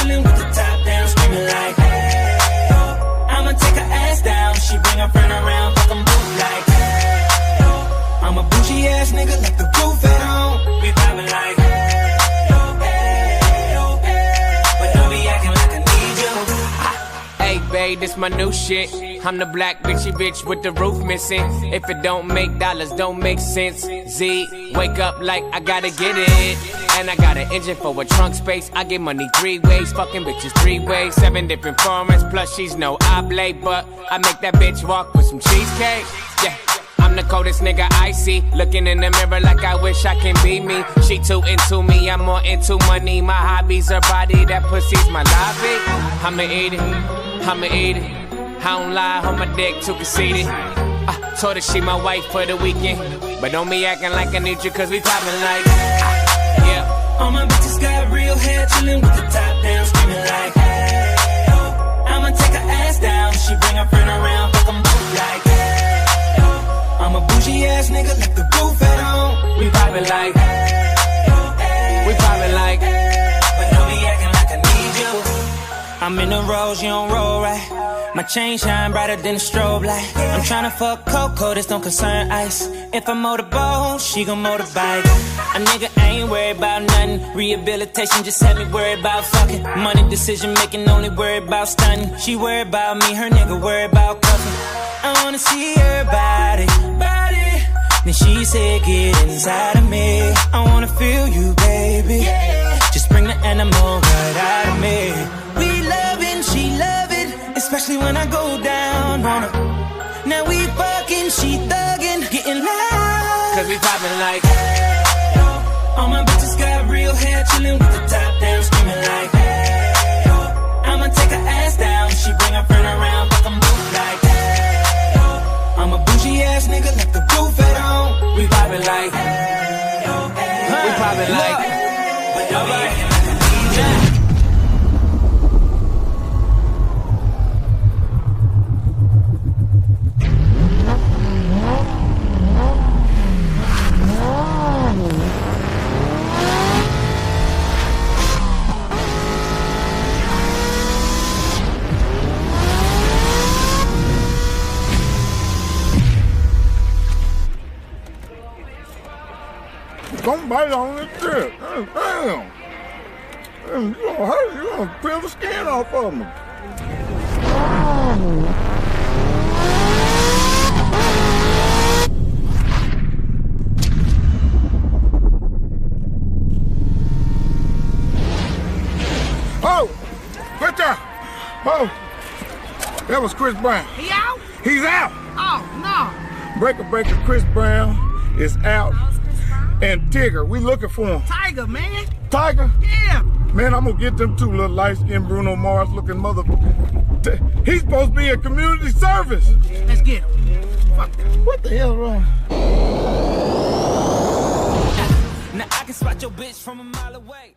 chillin' with the top down, screaming like, hey, oh. I'ma take her ass down, she bring her friend around, fuck 'em both like, hey, oh. I'm a bougie ass nigga, left the roof at home. We vibing like, hey, oh, hey, oh, hey. But don't be acting like I need you. Hey, babe, this my new shit. I'm the black bitchy bitch with the roof missing. If it don't make dollars, don't make sense. Z, wake up like I gotta get it. And I got an engine for a trunk space. I get money 3 ways, fucking bitches 3 ways. 7 different formats, plus she's no oblate. But I make that bitch walk with some cheesecake. Yeah, I'm the coldest nigga I see. Looking in the mirror like I wish I can be me. She too into me, I'm more into money. My hobby's her body, that pussy's my lobby. I'ma eat it, I'ma eat it. I don't lie, on my dick, too conceited. I told her she my wife for the weekend. But don't be acting like I need you, cause we poppin' like, yeah. All my bitches got real hair, chillin' with the top down, screaming like, hey, oh. I'ma take her ass down, she bring her friend around, fuck 'em both like, hey, oh. I'm a bougie ass nigga, left the roof at home. We poppin' like, hey, oh, hey, we poppin' like, hey. But don't be acting like I need you. I'm in the rose, you don't roll right. My chain shine brighter than a strobe light. I'm tryna fuck Coco, this don't concern ice. If I motorboat, she gon' motorbike. A nigga ain't worried about nothing. Rehabilitation just had me worried about fucking. Money decision making, only worried about stunning. She worried about me, her nigga worried about cuffing. I wanna see her body. Then she said, get inside of me. I wanna feel you, baby. Just bring the animal right out of me. We loving, she loving, especially when I go down on her. Now we fucking, she thuggin', getting loud. Cause we poppin' like, hey, oh. All my bitches got real hair, chillin' with the top down, screaming like, hey, oh. I'ma take her ass down, she bring her friend around, fuck 'em both like, hey, oh. I'm a bougie ass nigga, left the roof at home. we poppin' like, Hey, oh, hey, we poppin' like, but don't be acting like I need you. Don't bite on this shit. Damn. You gonna hurt. You gonna peel the skin off of me. Oh, right there. Oh, that was Chris Brown. He out? He's out. Oh, no. Breaker, Chris Brown is out. And Tigger, we looking for him. Tiger, man. Tiger? Yeah. Man, I'm gonna get them 2 little light-skinned Bruno Mars looking motherfucker. He's supposed to be at community service. Let's get him. Fuck that. What the hell wrong? Now I can spot your bitch from a mile away.